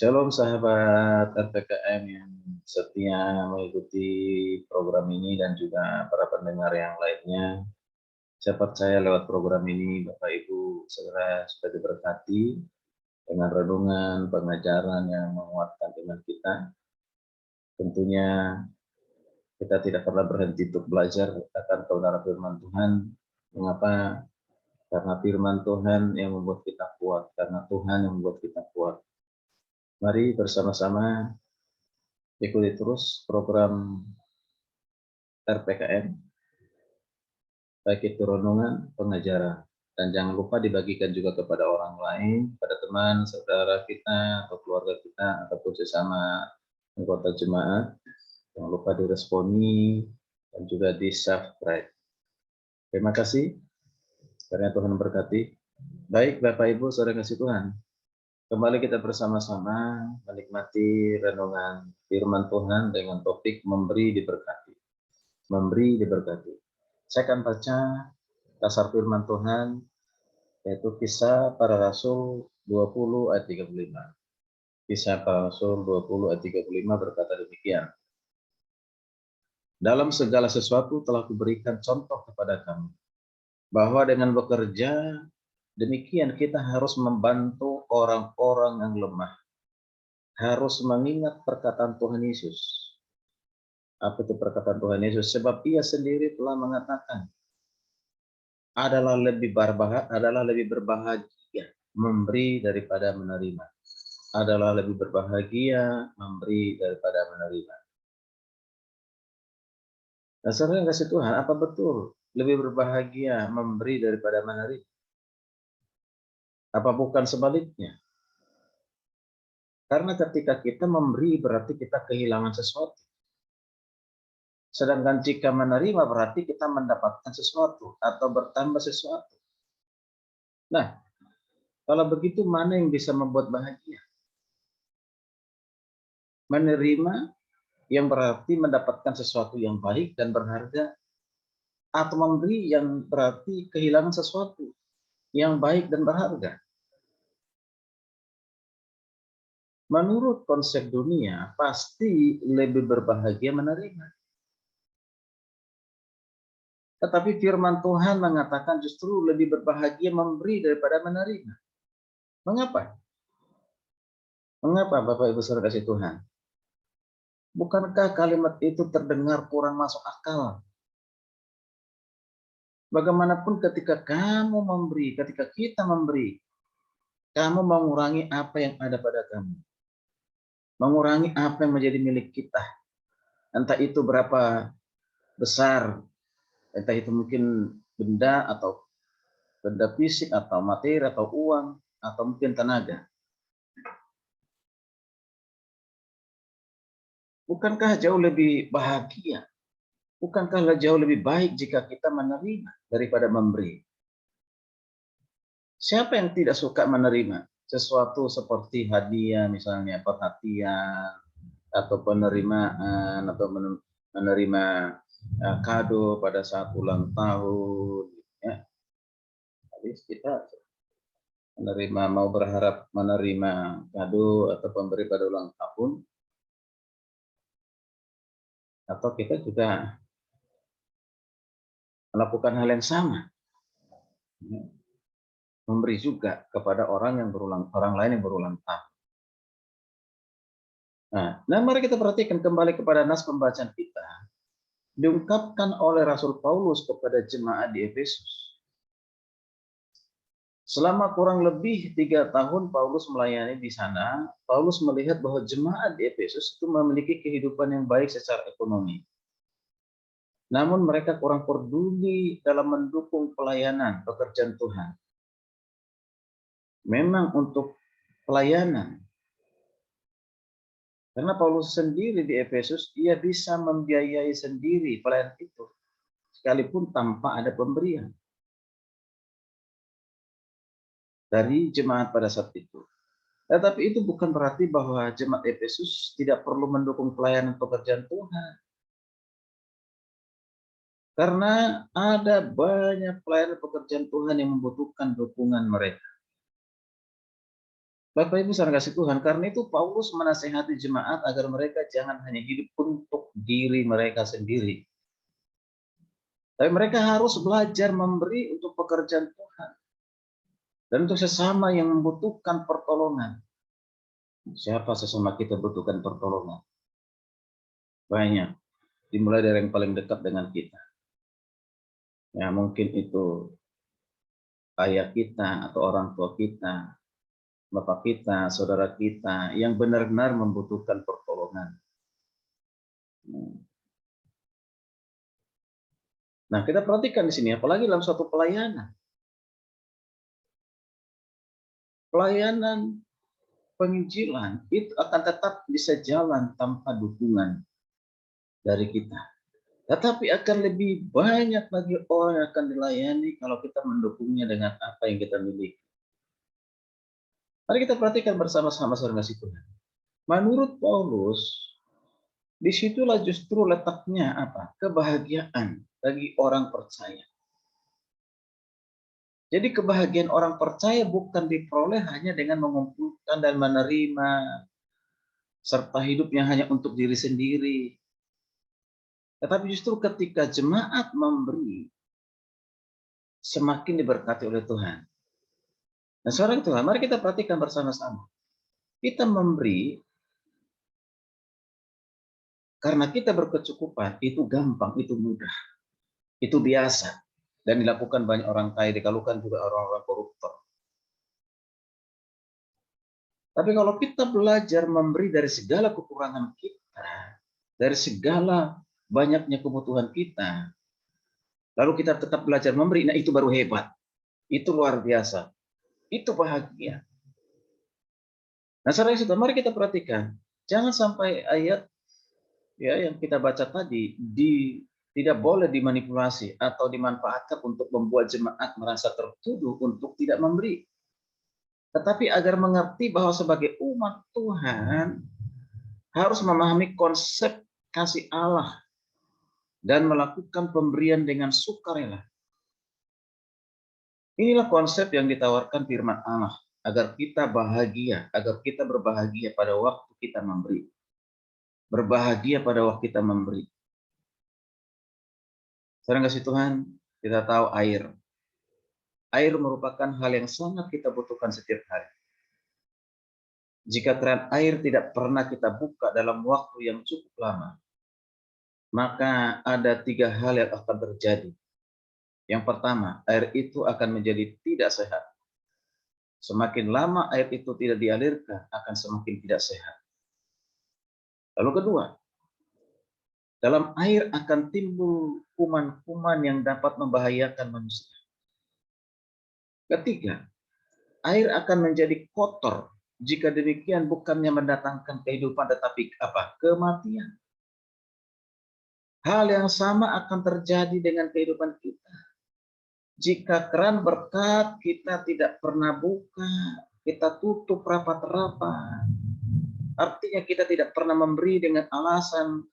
Shalom sahabat RPKM yang setia mengikuti program ini dan juga para pendengar yang lainnya. Saya percaya lewat program ini Bapak Ibu segera sudah diberkati dengan renungan, pengajaran yang menguatkan iman kita. Tentunya kita tidak pernah berhenti untuk belajar akan kebenaran firman Tuhan. Mengapa? Karena firman Tuhan yang membuat kita kuat, karena Tuhan yang membuat kita kuat. Mari bersama-sama ikuti terus program RPKM, baik itu renungan, pengajaran. Dan jangan lupa dibagikan juga kepada orang lain, pada teman, saudara kita, atau keluarga kita, ataupun sesama anggota jemaat. Jangan lupa diresponi dan juga di-subscribe. Terima kasih, karena Tuhan memberkati. Baik Bapak Ibu, saudara kasih Tuhan. Kembali kita bersama-sama menikmati renungan firman Tuhan dengan topik memberi diberkati. Memberi diberkati. Saya akan baca dasar firman Tuhan, yaitu Kisah Para Rasul 20 ayat 35. Kisah Para Rasul 20 ayat 35 berkata demikian. Dalam segala sesuatu telah kuberikan contoh kepada kamu, bahwa dengan bekerja demikian kita harus membantu orang-orang yang lemah. Harus mengingat perkataan Tuhan Yesus. Apa itu perkataan Tuhan Yesus? Sebab Ia sendiri telah mengatakan, adalah lebih berbahagia memberi daripada menerima. Adalah lebih berbahagia memberi daripada menerima. Nah, saudara kasih Tuhan, apa betul lebih berbahagia memberi daripada menerima? Apa bukan sebaliknya? Karena ketika kita memberi berarti kita kehilangan sesuatu. Sedangkan jika menerima berarti kita mendapatkan sesuatu atau bertambah sesuatu. Nah, kalau begitu mana yang bisa membuat bahagia? Menerima yang berarti mendapatkan sesuatu yang baik dan berharga, atau memberi yang berarti kehilangan sesuatu yang baik dan berharga. Menurut konsep dunia, pasti lebih berbahagia menerima. Tetapi firman Tuhan mengatakan justru lebih berbahagia memberi daripada menerima. Mengapa? Mengapa Bapak Ibu Saudara kasih Tuhan? Bukankah kalimat itu terdengar kurang masuk akal? Bagaimanapun ketika kamu memberi, ketika kita memberi, kamu mengurangi apa yang ada pada kamu. Mengurangi apa yang menjadi milik kita. Entah itu berapa besar, entah itu mungkin benda atau benda fisik atau materi atau uang atau mungkin tenaga. Bukankah jauh lebih bahagia? Bukankah jauh lebih baik jika kita menerima daripada memberi? Siapa yang tidak suka menerima sesuatu seperti hadiah, misalnya perhatian, atau penerimaan, atau menerima kado pada saat ulang tahun, ya. Jadi kita mau berharap menerima kado atau pemberi pada ulang tahun, atau kita juga melakukan hal yang sama, ya. Memberi juga kepada orang lain yang berulang tahun. Nah, mari kita perhatikan kembali kepada nas pembacaan kita. Diungkapkan oleh Rasul Paulus kepada jemaat di Efesus. Selama kurang lebih 3 tahun Paulus melayani di sana, Paulus melihat bahwa jemaat di Efesus itu memiliki kehidupan yang baik secara ekonomi. Namun mereka kurang peduli dalam mendukung pelayanan pekerjaan Tuhan. Memang untuk pelayanan. Karena Paulus sendiri di Efesus, ia bisa membiayai sendiri pelayanan itu. Sekalipun tanpa ada pemberian dari jemaat pada saat itu. Tetapi itu bukan berarti bahwa jemaat Efesus tidak perlu mendukung pelayanan pekerjaan Tuhan. Karena ada banyak pelayanan pekerjaan Tuhan yang membutuhkan dukungan mereka. Bapak Ibu saudara kasih Tuhan, karena itu Paulus menasihati jemaat agar mereka jangan hanya hidup untuk diri mereka sendiri, tapi mereka harus belajar memberi untuk pekerjaan Tuhan dan untuk sesama yang membutuhkan pertolongan. Siapa sesama kita butuhkan pertolongan? Banyak, dimulai dari yang paling dekat dengan kita. Ya, mungkin itu ayah kita atau orang tua kita, bapak kita, saudara kita yang benar-benar membutuhkan pertolongan. Nah, kita perhatikan di sini, apalagi dalam suatu pelayanan. Pelayanan penginjilan itu akan tetap bisa jalan tanpa dukungan dari kita. Tetapi akan lebih banyak lagi orang yang akan dilayani kalau kita mendukungnya dengan apa yang kita miliki. Mari kita perhatikan bersama-sama saudara kasih Tuhan. Menurut Paulus, disitulah justru letaknya apa? Kebahagiaan bagi orang percaya. Jadi kebahagiaan orang percaya bukan diperoleh hanya dengan mengumpulkan dan menerima serta hidupnya hanya untuk diri sendiri. Tetapi justru ketika jemaat memberi, semakin diberkati oleh Tuhan. Nah, saudara Tuhan, mari kita perhatikan bersama-sama. Kita memberi karena kita berkecukupan, itu gampang, itu mudah, itu biasa. Dan dilakukan banyak orang kaya, dikalukan juga orang-orang koruptor. Tapi kalau kita belajar memberi dari segala kekurangan kita, dari segala banyaknya kebutuhan kita, lalu kita tetap belajar memberi, nah itu baru hebat. Itu luar biasa. Itu bahagia. Nah, saudara, mari kita perhatikan. Jangan sampai ayat ya yang kita baca tadi tidak boleh dimanipulasi atau dimanfaatkan untuk membuat jemaat merasa tertuduh untuk tidak memberi. Tetapi agar mengerti bahwa sebagai umat Tuhan harus memahami konsep kasih Allah dan melakukan pemberian dengan sukarela. Inilah konsep yang ditawarkan firman Allah agar kita bahagia, agar kita berbahagia pada waktu kita memberi. Berbahagia pada waktu kita memberi. Saudara kasih Tuhan, kita tahu air. Air merupakan hal yang sangat kita butuhkan setiap hari. Jika keran air tidak pernah kita buka dalam waktu yang cukup lama, maka ada 3 hal yang akan terjadi. Yang pertama, air itu akan menjadi tidak sehat. Semakin lama air itu tidak dialirkan, akan semakin tidak sehat. Lalu kedua, dalam air akan timbul kuman-kuman yang dapat membahayakan manusia. Ketiga, air akan menjadi kotor. Jika demikian bukannya mendatangkan kehidupan tetapi apa? Kematian. Hal yang sama akan terjadi dengan kehidupan kita. Jika keran berkat kita tidak pernah buka, kita tutup rapat-rapat. Artinya kita tidak pernah memberi dengan alasan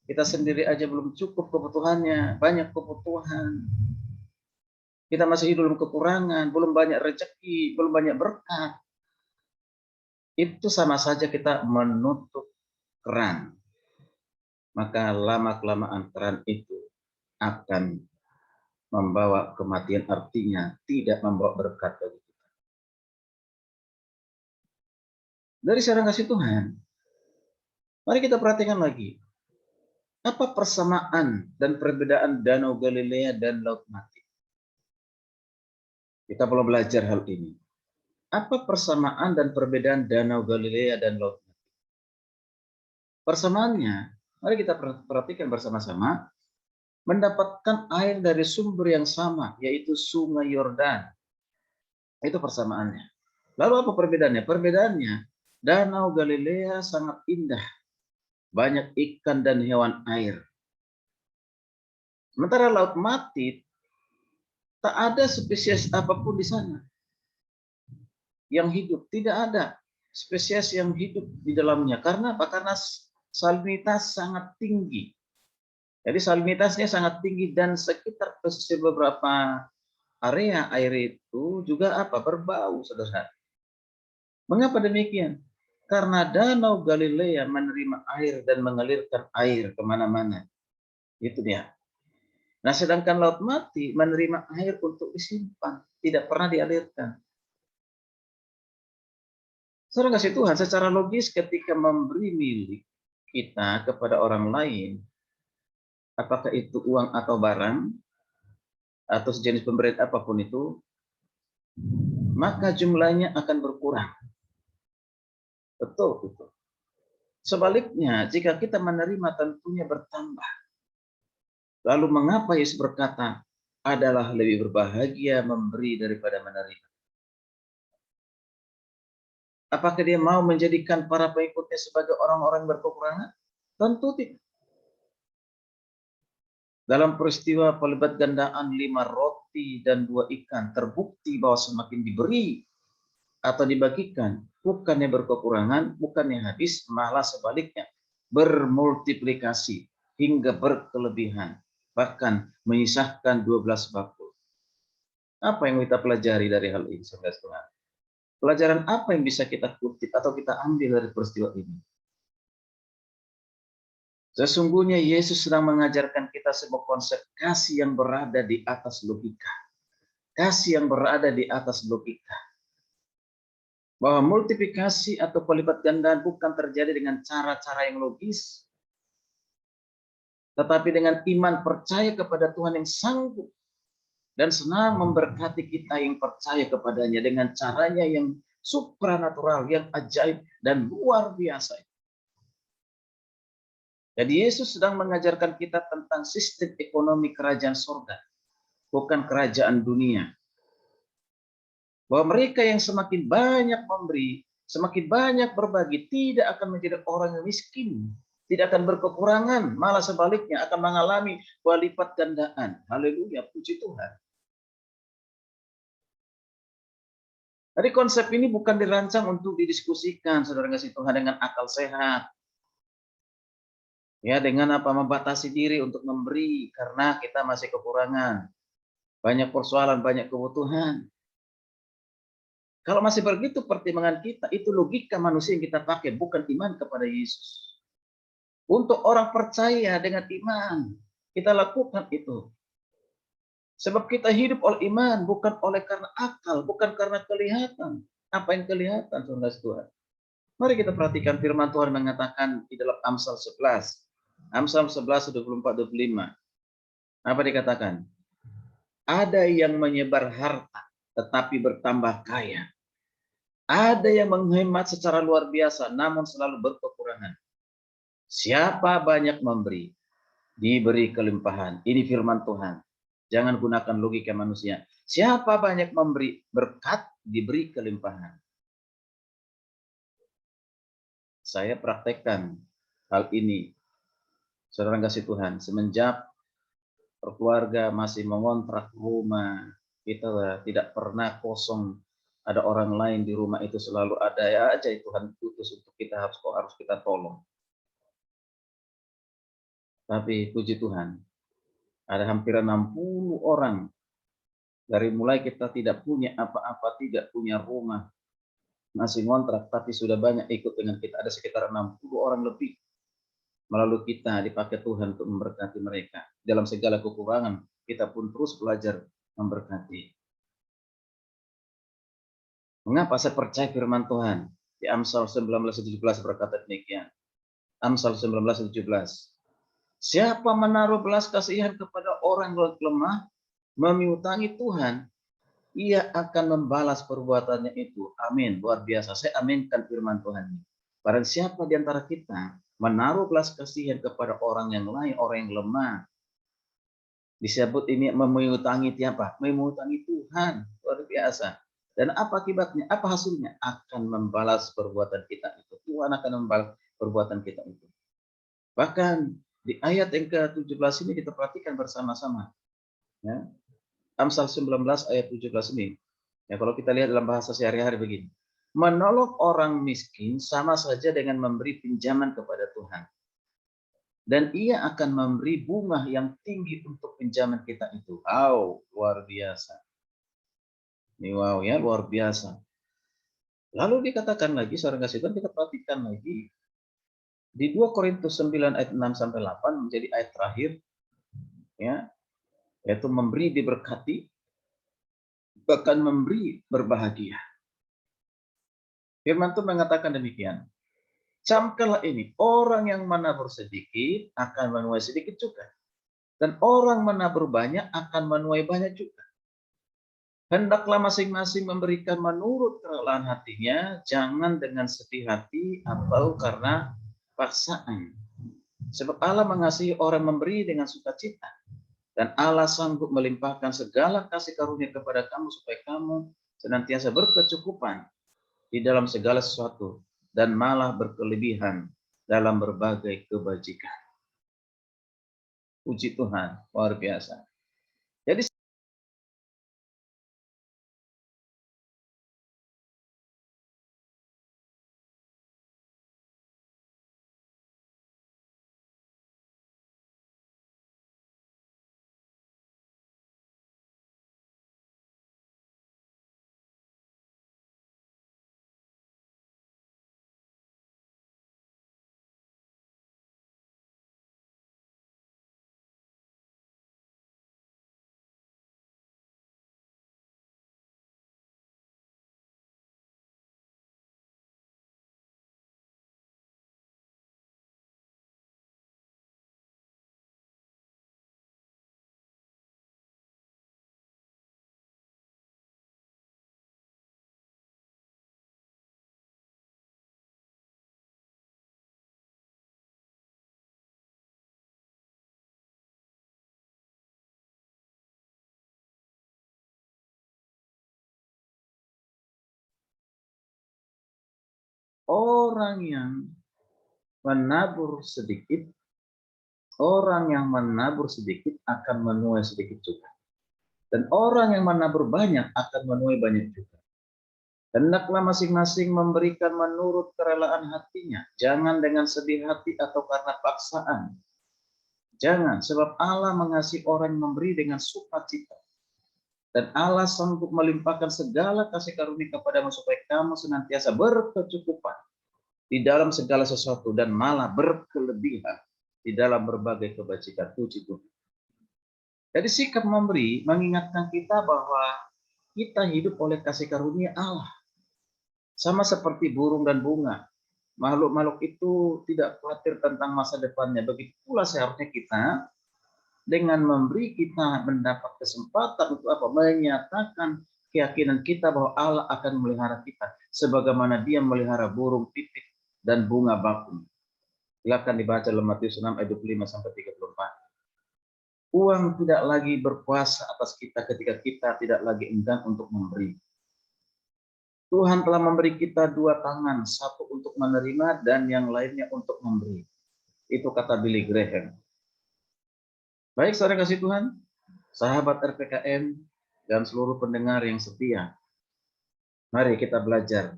kita sendiri aja belum cukup kebutuhannya, banyak kebutuhan. Kita masih hidup dalam kekurangan, belum banyak rezeki, belum banyak berkat. Itu sama saja kita menutup keran. Maka lama-kelamaan keran itu akan membawa kematian, artinya tidak membawa berkat bagi kita. Dari saran kasih Tuhan, mari kita perhatikan lagi. Apa persamaan dan perbedaan Danau Galilea dan Laut Mati? Kita perlu belajar hal ini. Apa persamaan dan perbedaan Danau Galilea dan Laut Mati? Persamaannya, mari kita perhatikan bersama-sama. Mendapatkan air dari sumber yang sama, yaitu Sungai Yordan. Itu persamaannya. Lalu apa perbedaannya? Perbedaannya, Danau Galilea sangat indah, banyak ikan dan hewan air. Sementara Laut Mati, tak ada spesies apapun di sana yang hidup. Tidak ada spesies yang hidup di dalamnya. Karena apa? Karena salinitas sangat tinggi. Jadi salinitasnya sangat tinggi dan sekitar pesisir beberapa area air itu juga apa? Berbau, saudara. Mengapa demikian? Karena danau Galilea menerima air dan mengalirkan air kemana-mana. Itu dia. Nah, sedangkan Laut Mati menerima air untuk disimpan, tidak pernah dialirkan. Saudara kasih Tuhan, secara logis ketika memberi milik kita kepada orang lain, apakah itu uang atau barang, atau sejenis pemberian apapun itu, maka jumlahnya akan berkurang. Betul, betul. Sebaliknya, jika kita menerima tentunya bertambah. Lalu mengapa Yesus berkata, adalah lebih berbahagia memberi daripada menerima? Apakah dia mau menjadikan para pengikutnya sebagai orang-orang berkekurangan? Tentu tidak. Dalam peristiwa pelibat gandaan 5 roti dan 2 ikan, terbukti bahwa semakin diberi atau dibagikan, bukannya berkekurangan, bukannya habis, malah sebaliknya, bermultiplikasi hingga berkelebihan, bahkan menyisahkan 12 bakul. Apa yang kita pelajari dari hal ini, saudara Tuhan? Pelajaran apa yang bisa kita kutip atau kita ambil dari peristiwa ini? Sesungguhnya Yesus sedang mengajarkan kita sebuah konsep kasih yang berada di atas logika. Kasih yang berada di atas logika. Bahwa multiplikasi atau pelipat gandaan bukan terjadi dengan cara-cara yang logis, tetapi dengan iman percaya kepada Tuhan yang sanggup dan senang memberkati kita yang percaya kepadanya dengan caranya yang supranatural, yang ajaib dan luar biasa. Jadi Yesus sedang mengajarkan kita tentang sistem ekonomi kerajaan surga, bukan kerajaan dunia. Bahwa mereka yang semakin banyak memberi, semakin banyak berbagi, tidak akan menjadi orang yang miskin, tidak akan berkekurangan, malah sebaliknya akan mengalami lipat gandaan. Haleluya, puji Tuhan. Jadi konsep ini bukan dirancang untuk didiskusikan, saudara kasih Tuhan, dengan akal sehat. Ya, dengan apa membatasi diri untuk memberi karena kita masih kekurangan. Banyak persoalan, banyak kebutuhan. Kalau masih begitu pertimbangan kita, itu logika manusia yang kita pakai, bukan iman kepada Yesus. Untuk orang percaya dengan iman, kita lakukan itu. Sebab kita hidup oleh iman, bukan oleh karena akal, bukan karena kelihatan. Apa yang kelihatan, saudara Tuhan? Mari kita perhatikan firman Tuhan mengatakan di dalam Amsal 11. Amsal 11, 24-25. Apa dikatakan? Ada yang menyebar harta, tetapi bertambah kaya. Ada yang menghemat secara luar biasa, namun selalu berkekurangan. Siapa banyak memberi, diberi kelimpahan. Ini firman Tuhan. Jangan gunakan logika manusia. Siapa banyak memberi, berkat diberi kelimpahan. Saya praktekkan hal ini, saudara kasih Tuhan, semenjak keluarga masih mengontrak rumah, kita tidak pernah kosong. Ada orang lain di rumah itu selalu ada ya aja Tuhan putus untuk kita harus kita tolong. Tapi puji Tuhan, ada hampir 60 orang dari mulai kita tidak punya apa-apa, tidak punya rumah, masih ngontrak, tapi sudah banyak ikut dengan kita. Ada sekitar 60 orang lebih. Melalui kita dipakai Tuhan untuk memberkati mereka. Dalam segala kekurangan, kita pun terus belajar memberkati. Mengapa saya percaya firman Tuhan? Di Amsal 19:17 berkata demikian. Amsal 19:17. Siapa menaruh belas kasihan kepada orang yang lemah, memiutangi Tuhan, ia akan membalas perbuatannya itu. Amin. Luar biasa. Saya aminkan firman Tuhan ini. Barang siapa di antara kita menaruh belas kasihan kepada orang yang lain, orang yang lemah, disebut ini memiutangi siapa? Memiutangi Tuhan. Luar biasa. Dan apa akibatnya? Apa hasilnya? Akan membalas perbuatan kita itu. Tuhan akan membalas perbuatan kita itu. Bahkan di ayat yang ke-17 ini kita perhatikan bersama-sama. Ya. Amsal 19 ayat 17 ini. Ya, kalau kita lihat dalam bahasa sehari-hari begini. Menolong orang miskin sama saja dengan memberi pinjaman kepada Tuhan. Dan ia akan memberi bunga yang tinggi untuk pinjaman kita itu. Wow, luar biasa. Ini wow ya, luar biasa. Lalu dikatakan lagi, saudara kasih Tuhan, kita perhatikan lagi di 2 Korintus 9 ayat 6 sampai 8 menjadi ayat terakhir, ya, yaitu memberi diberkati, bahkan memberi berbahagia. Firman Tuhan mengatakan demikian. Camkanlah ini, orang yang menabur sedikit akan menuai sedikit juga. Dan orang menabur banyak akan menuai banyak juga. Hendaklah masing-masing memberikan menurut kerelaan hatinya, jangan dengan sedih hati atau karena paksaan. Sebab Allah mengasihi orang memberi dengan sukacita. Dan Allah sanggup melimpahkan segala kasih karunia kepada kamu supaya kamu senantiasa berkecukupan di dalam segala sesuatu dan malah berkelebihan dalam berbagai kebajikan. Puji Tuhan, luar biasa. Jadi orang yang menabur sedikit, akan menuai sedikit juga. Dan orang yang menabur banyak akan menuai banyak juga. Hendaklah masing-masing memberikan menurut kerelaan hatinya, jangan dengan sedih hati atau karena paksaan. Jangan, sebab Allah mengasihi orang yang memberi dengan sukacita. Dan Allah sanggup melimpahkan segala kasih karunia kepadamu supaya kamu senantiasa berkecukupan di dalam segala sesuatu dan malah berkelebihan di dalam berbagai kebajikan. Puji Tuhan. Jadi sikap memberi mengingatkan kita bahwa kita hidup oleh kasih karunia Allah. Sama seperti burung dan bunga. Makhluk-makhluk itu tidak khawatir tentang masa depannya. Begitu pula seharusnya kita dengan memberi kita mendapat kesempatan untuk apa? Menyatakan keyakinan kita bahwa Allah akan memelihara kita. Sebagaimana dia memelihara burung pipit dan bunga bakung. Silakan dibaca dalam Matius 6 ayat 25 sampai 34. Uang tidak lagi berkuasa atas kita ketika kita tidak lagi enggan untuk memberi. Tuhan telah memberi kita dua tangan, satu untuk menerima dan yang lainnya untuk memberi. Itu kata Billy Graham. Baik, saudara kasih Tuhan, sahabat RPKM dan seluruh pendengar yang setia, mari kita belajar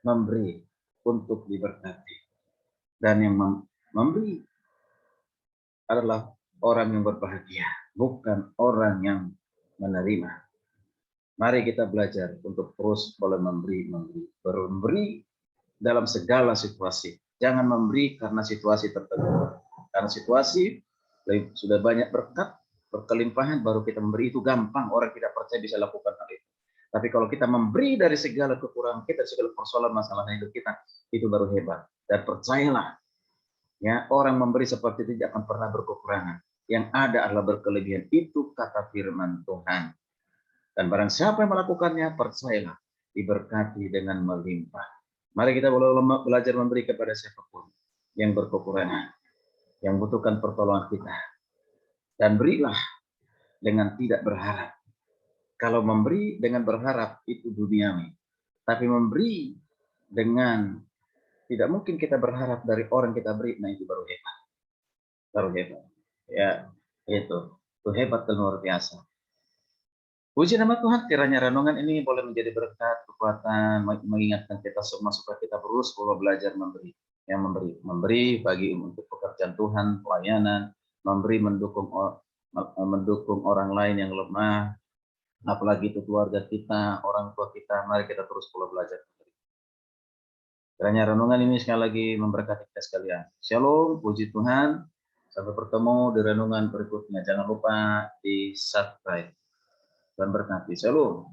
memberi untuk diberkati. Dan yang memberi adalah orang yang berbahagia, bukan orang yang menerima. Mari kita belajar untuk terus boleh memberi dalam segala situasi. Jangan memberi karena situasi tertentu. Karena situasi sudah banyak berkat, berkelimpahan, baru kita memberi itu gampang. Orang tidak percaya bisa lakukan hal itu. Tapi kalau kita memberi dari segala kekurangan kita, segala persoalan masalah hidup kita, itu baru hebat. Dan percayalah, ya, orang memberi seperti itu tidak akan pernah berkekurangan. Yang ada adalah berkelebihan. Itu kata firman Tuhan. Dan barang siapa yang melakukannya, percayalah, diberkati dengan melimpah. Mari kita belajar memberi kepada siapapun yang berkekurangan, yang butuhkan pertolongan kita. Dan berilah dengan tidak berharap. Kalau memberi dengan berharap, itu duniawi. Tapi memberi dengan tidak mungkin kita berharap dari orang kita beri, nah itu baru hebat. Baru hebat. Ya, itu hebat dan luar biasa. Puji nama Tuhan, kiranya renungan ini boleh menjadi berkat, kekuatan, mengingatkan kita semua supaya kita terus perlu belajar memberi. Yang memberi bagi untuk pekerjaan Tuhan, pelayanan, memberi mendukung orang lain yang lemah, apalagi itu keluarga kita, orang tua kita. Mari kita terus perlu belajar memberi. Kiranya renungan ini sekali lagi memberkati kita sekalian. Shalom, puji Tuhan. Sampai bertemu di renungan berikutnya. Jangan lupa di subscribe. Tuhan berkati. Shalom.